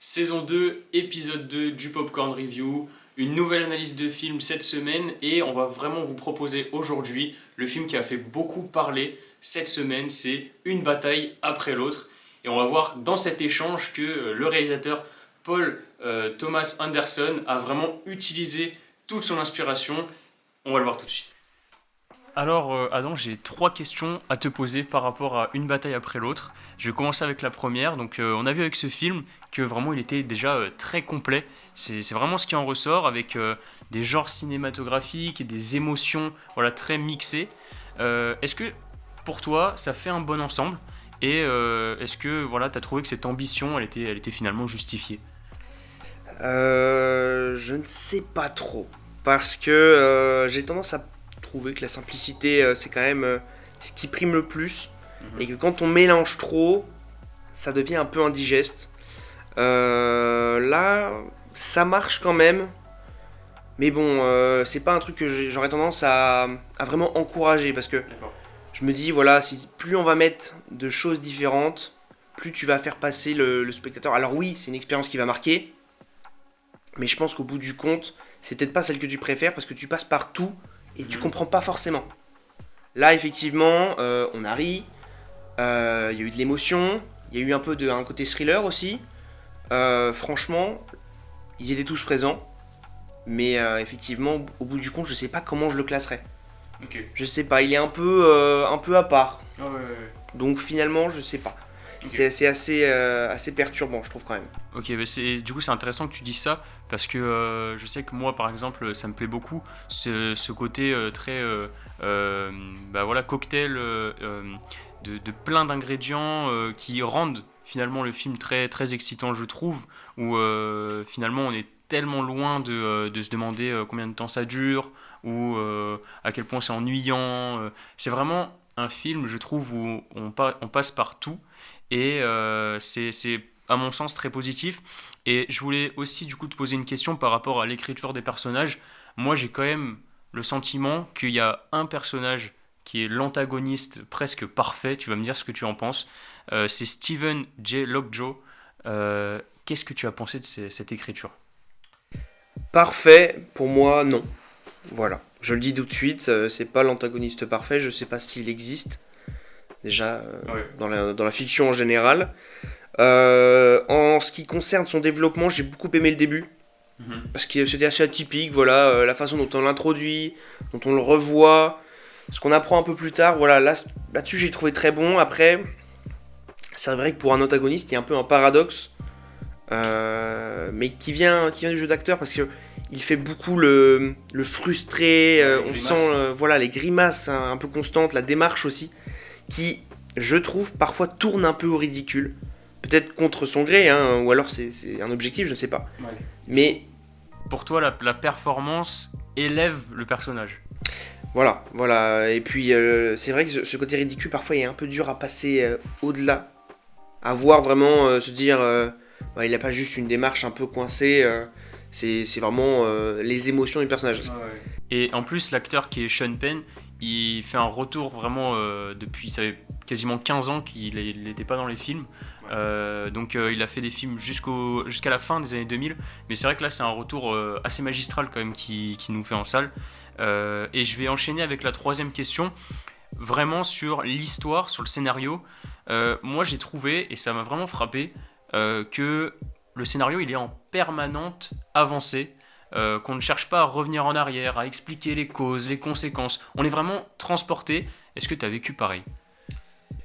Saison 2, épisode 2 du Popcorn Review, une nouvelle analyse de film cette semaine et on va vraiment vous proposer aujourd'hui le film qui a fait beaucoup parler cette semaine, c'est Une bataille après l'autre. Et on va voir dans cet échange que le réalisateur Paul Thomas Anderson a vraiment utilisé toute son inspiration. On va le voir tout de suite. Alors Adam, j'ai 3 questions à te poser par rapport à Une bataille après l'autre. Je vais commencer avec la première. Donc on a vu avec ce film que vraiment il était déjà très complet. C'est vraiment ce qui en ressort avec des genres cinématographiques et des émotions voilà, très mixées. Est-ce que pour toi ça fait un bon ensemble et est-ce que voilà, tu as trouvé que cette ambition elle était finalement justifiée? Je ne sais pas trop. Parce que j'ai tendance à trouver que la simplicité, c'est quand même ce qui prime le plus. Et que quand on mélange trop, ça devient un peu indigeste. Là, ça marche quand même. Mais bon, c'est pas un truc que j'aurais tendance à vraiment encourager. Parce que D'accord. je me dis, voilà, si plus on va mettre de choses différentes, plus tu vas faire passer le spectateur. Alors oui, c'est une expérience qui va marquer. Mais je pense qu'au bout du compte, c'est peut-être pas celle que tu préfères parce que tu passes par tout et tu comprends pas forcément. Là, effectivement, on a ri, il y a eu de l'émotion, il y a eu un peu un côté thriller aussi. Franchement, ils étaient tous présents, mais effectivement, au bout du compte, je sais pas comment je le classerais. Ok. Je sais pas, il est un peu à part. Ah ouais. Donc finalement, je sais pas. Ok. C'est assez perturbant, je trouve quand même. Ok, bah du coup c'est intéressant que tu dises ça parce que je sais que moi par exemple ça me plaît beaucoup ce côté très bah voilà, cocktail de plein d'ingrédients qui rendent finalement le film très, très excitant je trouve où finalement on est tellement loin de se demander combien de temps ça dure ou à quel point c'est ennuyant. C'est vraiment un film je trouve où on passe par tout et c'est à mon sens très positif. Et je voulais aussi du coup te poser une question par rapport à l'écriture des personnages. Moi j'ai quand même le sentiment qu'il y a un personnage qui est l'antagoniste presque parfait, tu vas me dire ce que tu en penses. C'est Stephen J. Lockjaw. Qu'est-ce que tu as pensé de cette écriture? Parfait, pour moi, non. Voilà, je le dis tout de suite, c'est pas l'antagoniste parfait, je sais pas s'il existe, déjà Ouais. dans la fiction en général. En ce qui concerne son développement, j'ai beaucoup aimé le début, Mhm. parce que c'était assez atypique, voilà, la façon dont on l'introduit, dont on le revoit, ce qu'on apprend un peu plus tard, voilà, là-dessus j'ai trouvé très bon. Après, c'est vrai que pour un antagoniste, il y a un peu un paradoxe, mais qui vient du jeu d'acteur, parce que il fait beaucoup le frustré, Ouais, les on grimaces. sent voilà, les grimaces un peu constantes, la démarche aussi, qui, je trouve, parfois tourne un peu au ridicule. Peut-être contre son gré, hein, ou alors c'est un objectif, je sais pas. Ouais. Mais Pour toi, la performance élève le personnage. voilà. Et puis, c'est vrai que ce côté ridicule, parfois, il est un peu dur à passer au-delà. À voir vraiment se dire, bah, il n'a pas juste une démarche un peu coincée, c'est vraiment les émotions du personnage. Ouais. Et en plus, l'acteur qui est Sean Penn, il fait un retour vraiment depuis ça fait quasiment 15 ans qu'il n'était pas dans les films. Donc il a fait des films jusqu'à la fin des années 2000. Mais c'est vrai que là, c'est un retour assez magistral quand même qui nous fait en salle. Et je vais enchaîner avec la troisième question, vraiment sur l'histoire, sur le scénario. Moi, j'ai trouvé, et ça m'a vraiment frappé, que le scénario, il est en permanente avancée. Qu'on ne cherche pas à revenir en arrière, à expliquer les causes, les conséquences. On est vraiment transporté. Est-ce que tu as vécu pareil?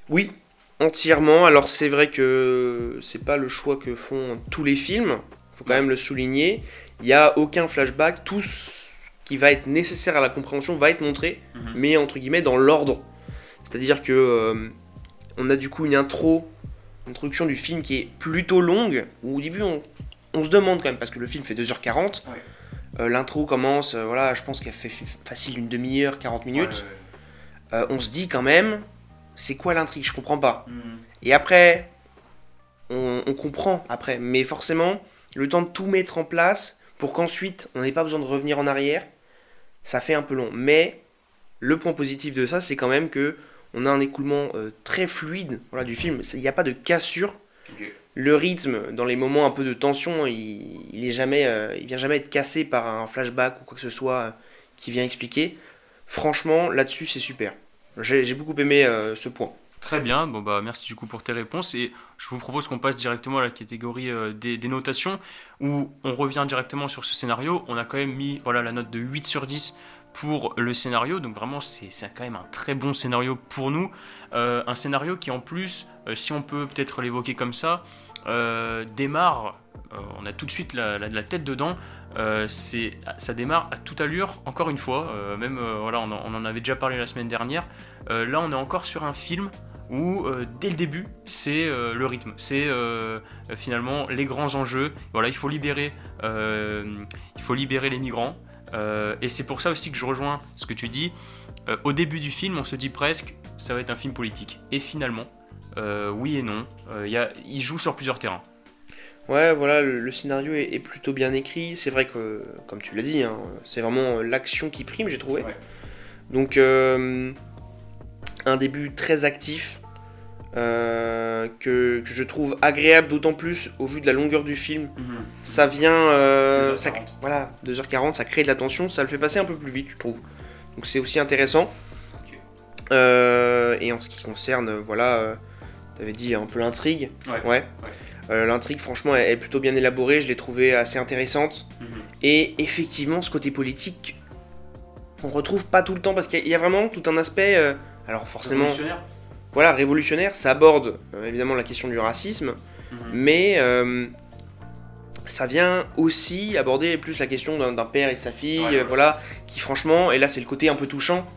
Oui, entièrement. Alors c'est vrai que c'est pas le choix que font tous les films, faut quand Ouais. même le souligner. Il n'y a aucun flashback, tout ce qui va être nécessaire à la compréhension va être montré, Mhm. mais entre guillemets dans l'ordre. C'est-à-dire que on a du coup une introduction du film qui est plutôt longue, où au début on se demande quand même, parce que le film fait 2h40, Ouais. l'intro commence, voilà, je pense qu'elle fait facile une demi-heure, 40 minutes. On se dit quand même, c'est quoi l'intrigue, je comprends pas. Mhm. Et après, on comprend après, mais forcément, le temps de tout mettre en place pour qu'ensuite on n'ait pas besoin de revenir en arrière, ça fait un peu long. Mais le point positif de ça, c'est quand même que on a un écoulement très fluide, voilà, du film. Il n'y a pas de cassure. Ok. Le rythme, dans les moments un peu de tension, il vient jamais être cassé par un flashback ou quoi que ce soit qui vient expliquer. Franchement, là-dessus, c'est super. J'ai beaucoup aimé ce point. Très bien, bon bah merci du coup pour tes réponses et je vous propose qu'on passe directement à la catégorie des notations où on revient directement sur ce scénario. On a quand même mis voilà, la note de 8 sur 10 pour le scénario, donc vraiment c'est quand même un très bon scénario pour nous. Un scénario qui en plus, si on peut peut-être l'évoquer comme ça, démarre, on a tout de suite la tête dedans. Ça démarre à toute allure, encore une fois, même voilà, on en avait déjà parlé la semaine dernière. Là on est encore sur un film où dès le début c'est le rythme, c'est finalement les grands enjeux. Voilà, il faut libérer les migrants. Et c'est pour ça aussi que je rejoins ce que tu dis. Au début du film, on se dit presque ça va être un film politique. Et finalement, oui et non, il joue sur plusieurs terrains. Ouais, voilà, le scénario est plutôt bien écrit. C'est vrai que, comme tu l'as dit, hein, c'est vraiment l'action qui prime, j'ai trouvé. Ouais. Donc, un début très actif, que je trouve agréable, d'autant plus au vu de la longueur du film. Ça vient... 2h40. Voilà, 2h40, ça crée de la tension, ça le fait passer un peu plus vite, je trouve. Donc c'est aussi intéressant. Ok. Et en ce qui concerne, voilà, t'avais dit un peu l'intrigue. Ouais. L'intrigue, franchement, elle est plutôt bien élaborée, je l'ai trouvée assez intéressante. Et effectivement, ce côté politique, on retrouve pas tout le temps, parce qu'il y a vraiment tout un aspect... alors forcément... Voilà, révolutionnaire, ça aborde évidemment la question du racisme, mais ça vient aussi aborder plus la question d'un père et de sa fille, voilà, qui franchement, et là c'est le côté un peu touchant,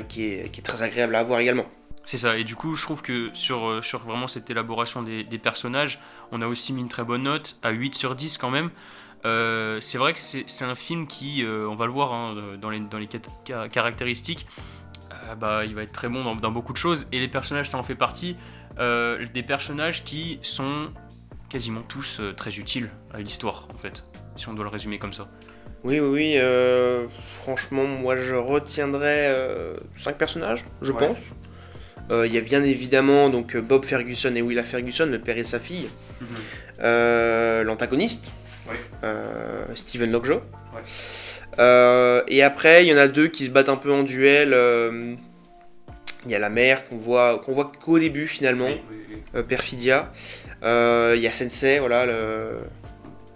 qui est très agréable à voir également. C'est ça, et du coup je trouve que sur vraiment cette élaboration des personnages, on a aussi mis une très bonne note, à 8 sur 10 quand même. C'est vrai que c'est un film qui, on va le voir hein, dans les caractéristiques, il va être très bon dans beaucoup de choses, et les personnages ça en fait partie, des personnages qui sont quasiment tous très utiles à l'histoire en fait, si on doit le résumer comme ça. Oui, franchement moi je retiendrai 5 personnages, je pense. Il y a bien évidemment donc, Bob Ferguson et Willa Ferguson, le père et sa fille, l'antagoniste, Stephen Lockjaw. Et après, il y en a deux qui se battent un peu en duel. Il y a la mère qu'on voit qu'au début finalement, Perfidia. Il y a Sensei, voilà, le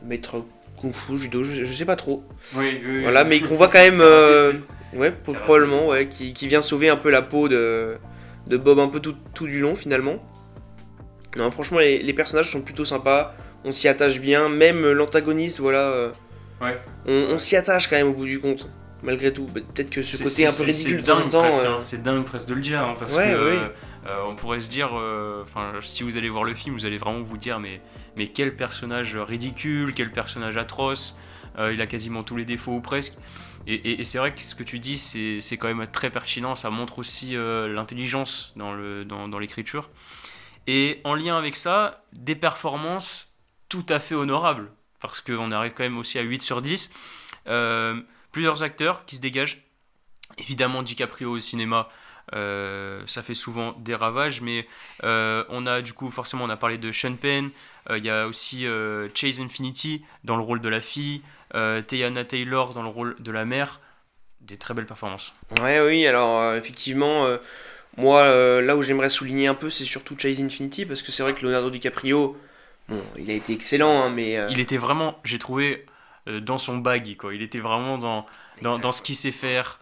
maître Kung Fu, judo, je sais pas trop. Voilà, mais qu'on voit quand même, probablement, qui vient sauver un peu la peau de Bob un peu tout du long finalement. Non, franchement, les personnages sont plutôt sympas. On s'y attache bien, même l'antagoniste, voilà. On s'y attache quand même au bout du compte, malgré tout. Peut-être que ce côté un peu ridicule de temps en temps. C'est dingue presque de le dire, hein, parce que on pourrait se dire, si vous allez voir le film, vous allez vraiment vous dire, mais quel personnage ridicule, quel personnage atroce, il a quasiment tous les défauts ou presque. Et c'est vrai que ce que tu dis, c'est quand même très pertinent, ça montre aussi l'intelligence dans l'écriture. Et en lien avec ça, des performances tout à fait honorables, parce qu'on arrive quand même aussi à 8 sur 10. Plusieurs acteurs qui se dégagent. Évidemment, DiCaprio au cinéma, ça fait souvent des ravages, mais on a du coup, forcément, on a parlé de Sean Penn, il y a aussi Chase Infinity dans le rôle de la fille, Teyana Taylor dans le rôle de la mère. Des très belles performances. Oui, alors effectivement, moi, là où j'aimerais souligner un peu, c'est surtout Chase Infinity, parce que c'est vrai que Leonardo DiCaprio, bon, il a été excellent, hein, mais... Il était vraiment, j'ai trouvé, dans son baggy, quoi. Il était vraiment dans ce qu'il sait faire.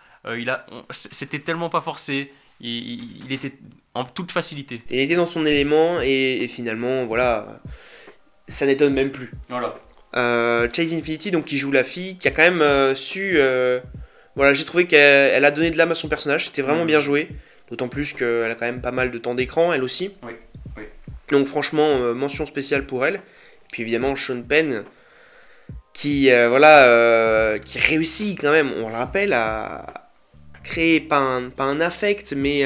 C'était tellement pas forcé. Il était en toute facilité. Il était dans son élément, et finalement, voilà, ça n'étonne même plus. Voilà. Chase Infinity, donc, qui joue la fille, qui a quand même su... voilà, j'ai trouvé qu'elle a donné de l'âme à son personnage, c'était vraiment bien joué. D'autant plus qu'elle a quand même pas mal de temps d'écran, elle aussi. Oui. Donc franchement, mention spéciale pour elle. Et puis évidemment, Sean Penn, qui réussit quand même, on le rappelle, à créer pas un affect, mais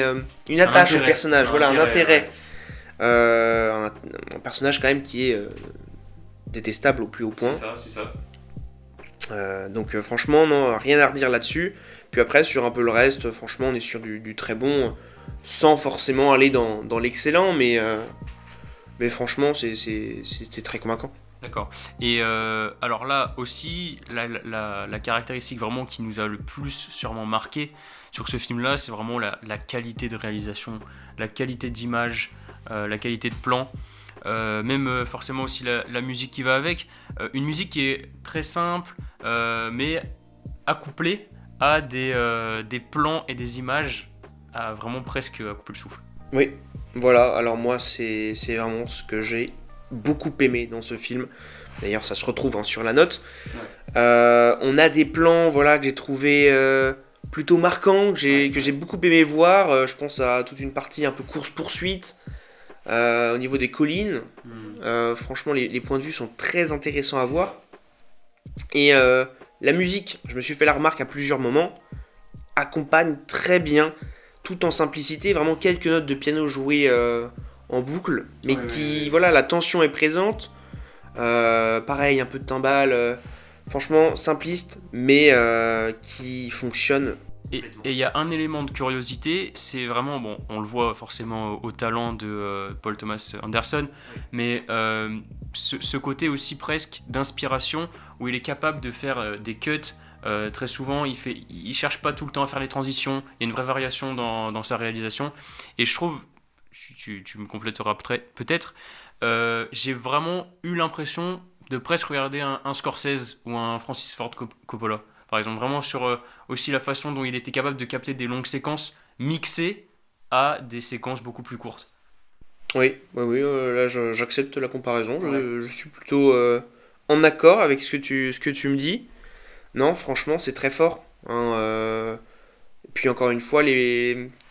une attache au personnage, un intérêt. Un personnage quand même qui est détestable au plus haut point. C'est ça. Donc franchement, non, rien à redire là-dessus. Puis après, sur un peu le reste, franchement, on est sur du très bon, sans forcément aller dans l'excellent, mais Mais franchement, c'était très convaincant. D'accord. Et alors là aussi, la caractéristique vraiment qui nous a le plus sûrement marqué sur ce film-là, c'est vraiment la qualité de réalisation, la qualité d'image, la qualité de plan, même forcément aussi la musique qui va avec. Une musique qui est très simple, mais accouplée à des plans et des images à vraiment presque à couper le souffle. Oui, voilà, alors moi c'est vraiment ce que j'ai beaucoup aimé dans ce film. D'ailleurs ça se retrouve hein, sur la note. Ouais. On a des plans voilà, que j'ai trouvé plutôt marquants, que j'ai beaucoup aimé voir. Je pense à toute une partie un peu course-poursuite au niveau des collines. Franchement les points de vue sont très intéressants à voir. Et la musique, je me suis fait la remarque à plusieurs moments, accompagne très bien tout en simplicité, vraiment quelques notes de piano jouées en boucle, mais voilà, la tension est présente. Pareil, un peu de timbales, franchement simpliste, mais qui fonctionne. Et il y a un élément de curiosité, c'est vraiment, bon, on le voit forcément au talent de Paul Thomas Anderson, mais ce côté aussi presque d'inspiration, où il est capable de faire des cuts. Très souvent, il cherche pas tout le temps à faire les transitions. Il y a une vraie variation dans sa réalisation. Et je trouve, tu me compléteras peut-être, j'ai vraiment eu l'impression de presque regarder un Scorsese ou un Francis Ford Coppola. Par exemple, vraiment sur aussi la façon dont il était capable de capter des longues séquences mixées à des séquences beaucoup plus courtes. Oui, là j'accepte la comparaison. Je suis plutôt en accord avec ce que tu me dis. Non, franchement, c'est très fort. Hein, et puis encore une fois,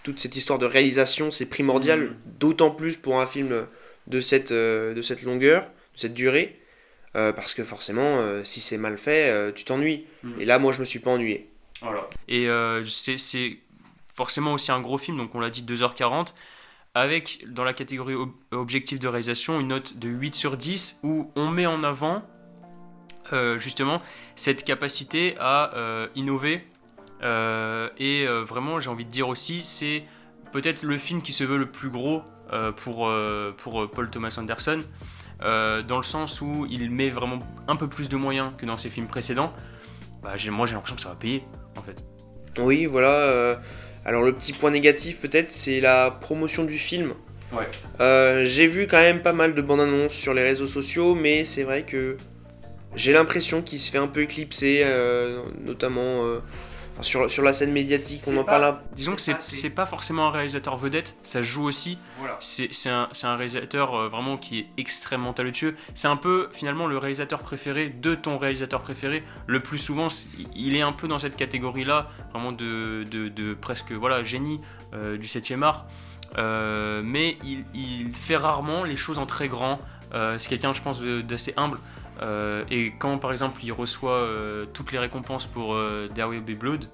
toute cette histoire de réalisation, c'est primordial, d'autant plus pour un film de cette longueur, de cette durée, parce que forcément, si c'est mal fait, tu t'ennuies. Et là, moi, je me suis pas ennuyé. Voilà. Et c'est forcément aussi un gros film, donc on l'a dit 2h40, avec dans la catégorie objectif de réalisation une note de 8 sur 10, où on met en avant justement cette capacité à innover et vraiment j'ai envie de dire aussi c'est peut-être le film qui se veut le plus gros pour Paul Thomas Anderson dans le sens où il met vraiment un peu plus de moyens que dans ses films précédents. Moi j'ai l'impression que ça va payer en fait. Oui voilà, alors le petit point négatif peut-être c'est la promotion du film. Ouais. J'ai vu quand même pas mal de bandes annonces sur les réseaux sociaux, mais c'est vrai que j'ai l'impression qu'il se fait un peu éclipser, notamment sur la scène médiatique. On en parle. Disons que c'est pas forcément un réalisateur vedette, ça joue aussi. Voilà. C'est un réalisateur vraiment qui est extrêmement talentueux. C'est un peu finalement le réalisateur préféré de ton réalisateur préféré. Le plus souvent, il est un peu dans cette catégorie-là, vraiment de presque voilà, génie du 7e art. Mais il fait rarement les choses en très grand. C'est quelqu'un, je pense, d'assez humble. Et quand par exemple il reçoit toutes les récompenses pour There Will Be Blood,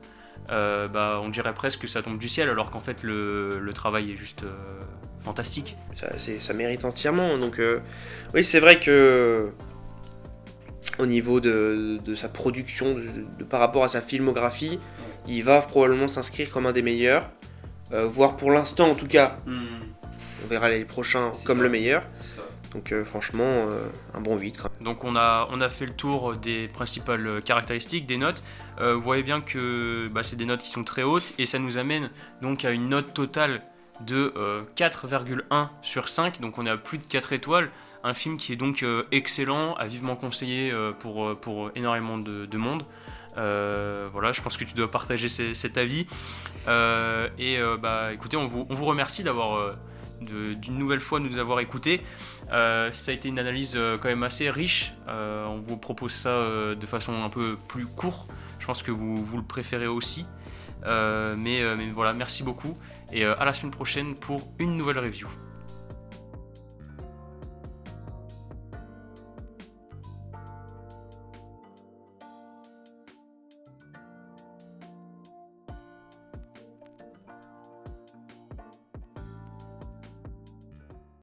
on dirait presque que ça tombe du ciel, alors qu'en fait le travail est juste fantastique. Ça mérite entièrement. Donc oui, c'est vrai que au niveau de sa production, par rapport à sa filmographie, il va probablement s'inscrire comme un des meilleurs, voire pour l'instant en tout cas. On verra les prochains comme le meilleur. C'est ça. Donc franchement, un bon 8 quand même. Donc on a fait le tour des principales caractéristiques, des notes. Vous voyez bien que c'est des notes qui sont très hautes et ça nous amène donc à une note totale de 4,1 sur 5. Donc on est à plus de 4 étoiles. Un film qui est donc excellent, à vivement conseiller pour énormément de monde. Voilà, je pense que tu dois partager cet avis. Écoutez, on vous remercie d'avoir... d'une nouvelle fois nous avoir écoutés. Ça a été une analyse quand même assez riche. On vous propose ça de façon un peu plus courte. Je pense que vous le préférez aussi. Mais voilà, merci beaucoup. Et à la semaine prochaine pour une nouvelle review.